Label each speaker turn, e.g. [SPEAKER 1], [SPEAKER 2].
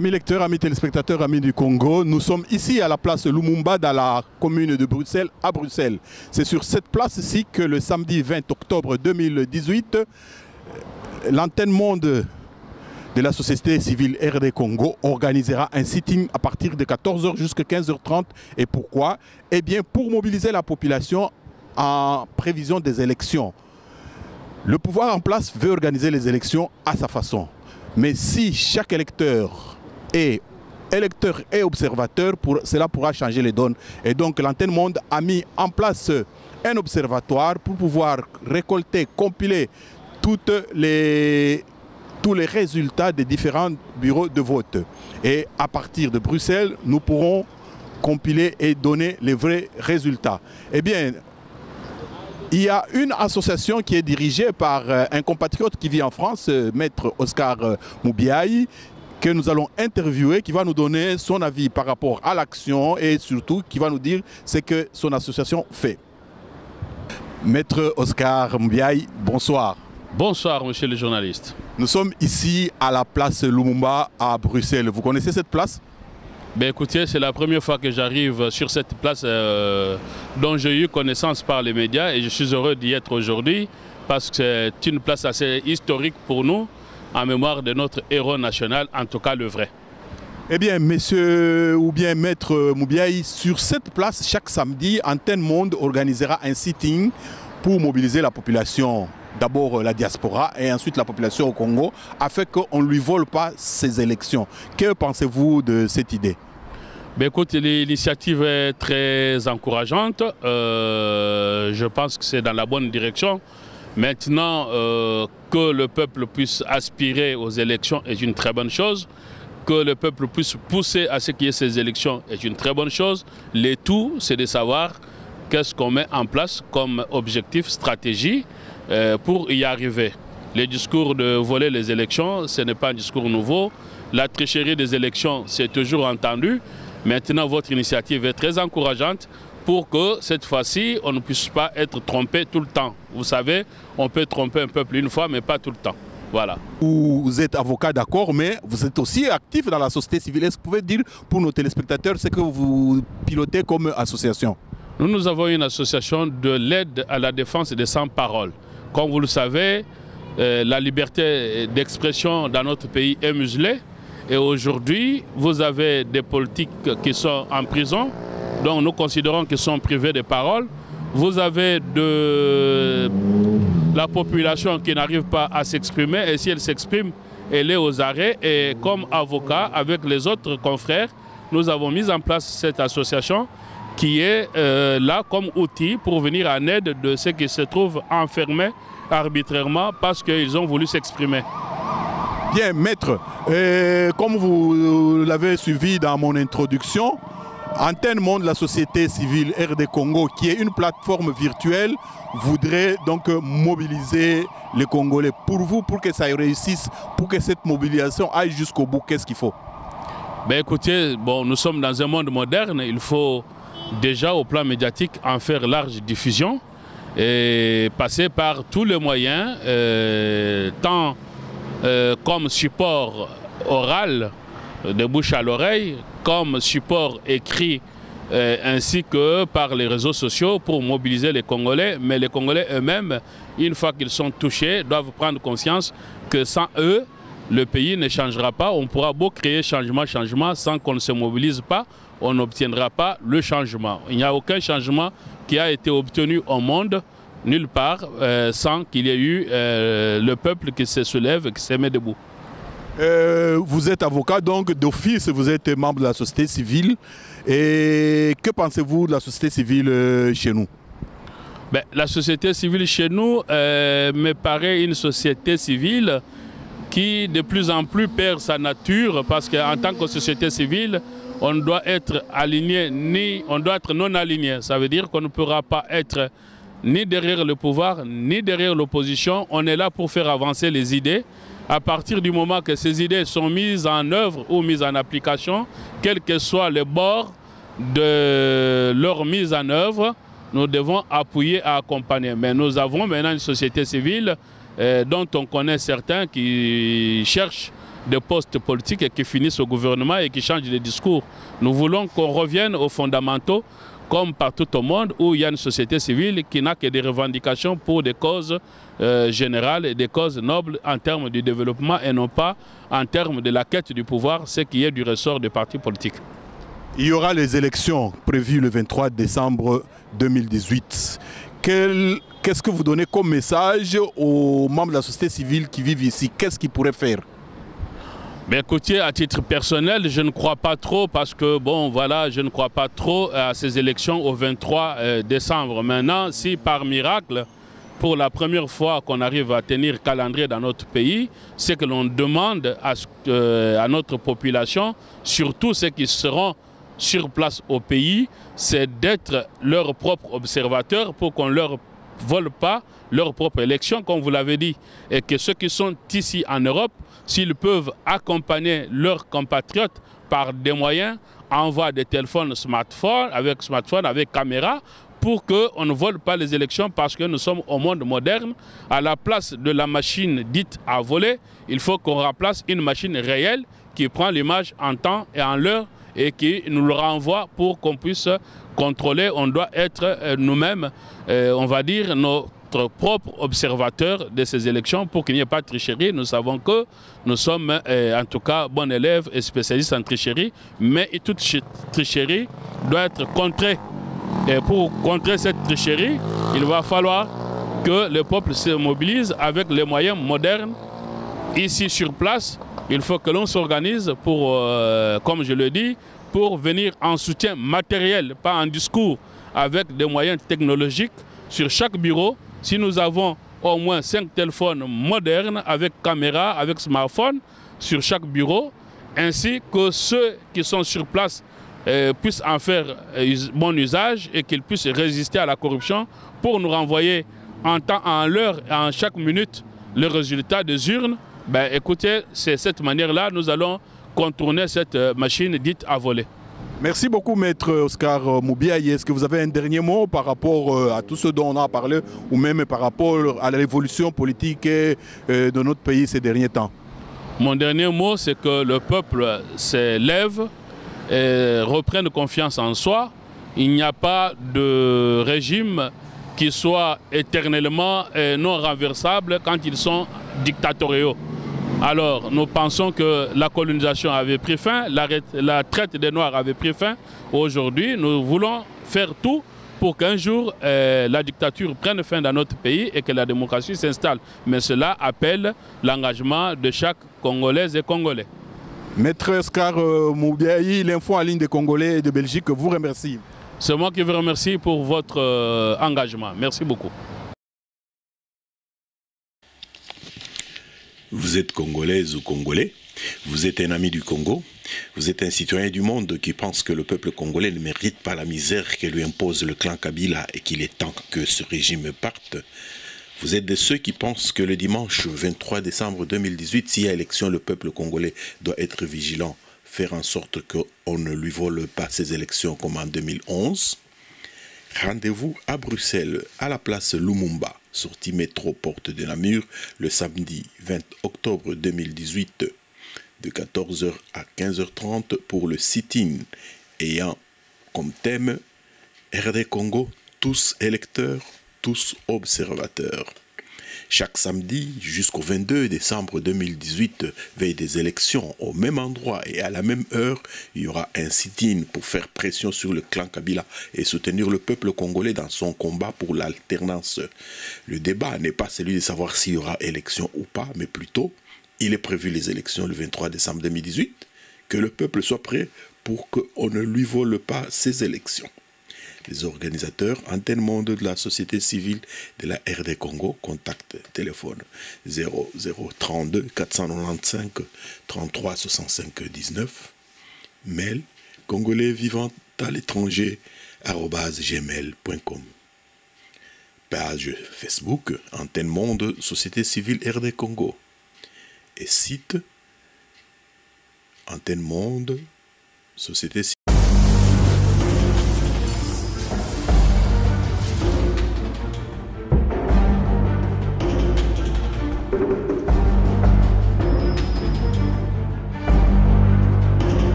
[SPEAKER 1] Amis lecteurs, amis téléspectateurs, amis du Congo, nous sommes ici à la place Lumumba dans la commune de Bruxelles, à Bruxelles. C'est sur cette place-ci que le samedi 20 octobre 2018, l'antenne monde de la société civile RD Congo organisera un sitting à partir de 14 h jusqu'à 15 h 30. Et pourquoi? Eh bien, pour mobiliser la population en prévision des élections. Le pouvoir en place veut organiser les élections à sa façon. Mais si chaque électeur et observateur, cela pourra changer les donnes. Et donc l'antenne monde a mis en place un observatoire pour pouvoir récolter, compiler tous les résultats des différents bureaux de vote. Et à partir de Bruxelles, nous pourrons compiler et donner les vrais résultats. Eh bien, il y a une association qui est dirigée par un compatriote qui vit en France, Maître Oscar Moubiaï, que nous allons interviewer, qui va nous donner son avis par rapport à l'action et surtout qui va nous dire ce que son association fait. Maître Oscar Moubiaï, bonsoir.
[SPEAKER 2] Bonsoir, monsieur le journaliste.
[SPEAKER 1] Nous sommes ici à la place Lumumba à Bruxelles. Vous connaissez cette place?
[SPEAKER 2] Ben écoutez, c'est la première fois que j'arrive sur cette place dont j'ai eu connaissance par les médias et je suis heureux d'y être aujourd'hui parce que c'est une place assez historique pour nous en mémoire de notre héros national, en tout cas le vrai.
[SPEAKER 1] Eh bien, monsieur ou bien maître Moubiaï, sur cette place, chaque samedi, Antenne Monde organisera un sitting pour mobiliser la population. D'abord la diaspora et ensuite la population au Congo, afin qu'on ne lui vole pas ses élections. Que pensez-vous de cette idée?
[SPEAKER 2] Ben écoute, l'initiative est très encourageante. Je pense que c'est dans la bonne direction. Maintenant, que le peuple puisse aspirer aux élections est une très bonne chose. Que le peuple puisse pousser à ce qu'il y ait ces élections est une très bonne chose. Le tout, c'est de savoir qu'est-ce qu'on met en place comme objectif, stratégie pour y arriver. Les discours de voler les élections, ce n'est pas un discours nouveau. La tricherie des élections, c'est toujours entendu. Maintenant, votre initiative est très encourageante pour que cette fois-ci, on ne puisse pas être trompé tout le temps. Vous savez, on peut tromper un peuple une fois, mais pas tout le temps. Voilà.
[SPEAKER 1] Vous êtes avocat, d'accord, mais vous êtes aussi actif dans la société civile. Est-ce que vous pouvez dire pour nos téléspectateurs ce que vous pilotez comme association?
[SPEAKER 2] Nous avons une association de l'aide à la défense des sans-parole. Comme vous le savez, la liberté d'expression dans notre pays est muselée. Et aujourd'hui, vous avez des politiques qui sont en prison, donc nous considérons qu'ils sont privés de parole. Vous avez la population qui n'arrive pas à s'exprimer, et si elle s'exprime, elle est aux arrêts. Et comme avocat, avec les autres confrères, nous avons mis en place cette association qui est là comme outil pour venir en aide de ceux qui se trouvent enfermés arbitrairement parce qu'ils ont voulu s'exprimer.
[SPEAKER 1] Bien, maître, comme vous l'avez suivi dans mon introduction, Antenne Monde, la société civile RD Congo, qui est une plateforme virtuelle, voudrait donc mobiliser les Congolais. Pour vous, pour que ça réussisse, pour que cette mobilisation aille jusqu'au bout, qu'est-ce qu'il faut?
[SPEAKER 2] Ben écoutez, bon, nous sommes dans un monde moderne, il faut déjà au plan médiatique en faire large diffusion et passer par tous les moyens, tant comme support oral de bouche à l'oreille, comme support écrit ainsi que par les réseaux sociaux pour mobiliser les Congolais. Mais les Congolais eux-mêmes, une fois qu'ils sont touchés, doivent prendre conscience que sans eux, le pays ne changera pas. On pourra beau créer changement, sans qu'on ne se mobilise pas, on n'obtiendra pas le changement. Il n'y a aucun changement qui a été obtenu au monde, nulle part, sans qu'il y ait eu le peuple qui se soulève, qui se met debout.
[SPEAKER 1] Vous êtes avocat, donc d'office, vous êtes membre de la société civile. Et que pensez-vous de la société civile chez nous?
[SPEAKER 2] Ben, la société civile chez nous me paraît une société civile qui de plus en plus perd sa nature parce qu'en tant que société civile, on doit être aligné, on doit être non aligné. Ça veut dire qu'on ne pourra pas être ni derrière le pouvoir, ni derrière l'opposition. On est là pour faire avancer les idées. À partir du moment que ces idées sont mises en œuvre ou mises en application, quel que soit le bord de leur mise en œuvre, nous devons appuyer et accompagner. Mais nous avons maintenant une société civile dont on connaît certains qui cherchent des postes politiques et qui finissent au gouvernement et qui changent de discours. Nous voulons qu'on revienne aux fondamentaux, comme partout au monde où il y a une société civile qui n'a que des revendications pour des causes générales et des causes nobles en termes du développement et non pas en termes de la quête du pouvoir, ce qui est du ressort des partis politiques.
[SPEAKER 1] Il y aura les élections prévues le 23 décembre 2018. Qu'est-ce que vous donnez comme message aux membres de la société civile qui vivent ici? Qu'est-ce qu'ils pourraient faire?
[SPEAKER 2] Mais écoutez, à titre personnel, je ne crois pas trop parce que, bon, voilà, je ne crois pas trop à ces élections au 23 décembre. Maintenant, si par miracle, pour la première fois qu'on arrive à tenir calendrier dans notre pays, c'est que l'on demande à notre population, surtout ceux qui seront sur place au pays, c'est d'être leurs propres observateurs pour qu'on ne leur vole pas leur propre élection, comme vous l'avez dit. Et que ceux qui sont ici en Europe, s'ils peuvent accompagner leurs compatriotes par des moyens, envoient des téléphones smartphones, avec caméra, pour qu'on ne vole pas les élections parce que nous sommes au monde moderne. À la place de la machine dite à voler, il faut qu'on remplace une machine réelle qui prend l'image en temps et en l'heure et qui nous le renvoie pour qu'on puisse contrôler. On doit être nous-mêmes, on va dire, notre propre observateur de ces élections pour qu'il n'y ait pas de tricherie. Nous savons que nous sommes en tout cas bons élèves et spécialistes en tricherie, mais toute tricherie doit être contrée. Et pour contrer cette tricherie, il va falloir que le peuple se mobilise avec les moyens modernes. Ici sur place, il faut que l'on s'organise pour, comme je le dis, pour venir en soutien matériel, pas en discours, avec des moyens technologiques sur chaque bureau. Si nous avons au moins 5 téléphones modernes avec caméra, avec smartphone sur chaque bureau, ainsi que ceux qui sont sur place puissent en faire bon usage et qu'ils puissent résister à la corruption pour nous renvoyer en temps, en l'heure et en chaque minute le résultat des urnes. Ben, écoutez, c'est cette manière-là nous allons contourner cette machine dite à voler.
[SPEAKER 1] Merci beaucoup, Maître Oscar Moubiaye. Est-ce que vous avez un dernier mot par rapport à tout ce dont on a parlé ou même par rapport à l'évolution politique de notre pays ces derniers temps?
[SPEAKER 2] Mon dernier mot, c'est que le peuple s'élève et reprenne confiance en soi. Il n'y a pas de régime qui soit éternellement non renversable quand ils sont dictatoriaux. Alors, nous pensons que la colonisation avait pris fin, la traite des Noirs avait pris fin. Aujourd'hui, nous voulons faire tout pour qu'un jour la dictature prenne fin dans notre pays et que la démocratie s'installe. Mais cela appelle l'engagement de chaque Congolaise et Congolais.
[SPEAKER 1] Maître Oscar Moubiaye, l'info en ligne des Congolais et de Belgique vous remercie.
[SPEAKER 2] C'est moi qui vous remercie pour votre engagement. Merci beaucoup.
[SPEAKER 3] Vous êtes Congolaise ou Congolais, vous êtes un ami du Congo, vous êtes un citoyen du monde qui pense que le peuple congolais ne mérite pas la misère que lui impose le clan Kabila et qu'il est temps que ce régime parte. Vous êtes de ceux qui pensent que le dimanche 23 décembre 2018, s'il y a élection, le peuple congolais doit être vigilant, faire en sorte qu'on ne lui vole pas ses élections comme en 2011. Rendez-vous à Bruxelles, à la place Lumumba, sortie métro Porte de Namur, le samedi 20 octobre 2018, de 14h à 15h30 pour le sit-in, ayant comme thème RD Congo, tous électeurs, tous observateurs. Chaque samedi jusqu'au 22 décembre 2018, veille des élections, au même endroit et à la même heure, il y aura un sit-in pour faire pression sur le clan Kabila et soutenir le peuple congolais dans son combat pour l'alternance. Le débat n'est pas celui de savoir s'il y aura élection ou pas, mais plutôt, il est prévu les élections le 23 décembre 2018, que le peuple soit prêt pour qu'on ne lui vole pas ses élections. Les organisateurs, Antenne Monde de la société civile de la RD Congo, contact téléphone 0032 495 33 65 19, mail congolais vivant à l'étranger @gmail.com, page Facebook Antenne Monde société civile RD Congo et site Antenne Monde société civile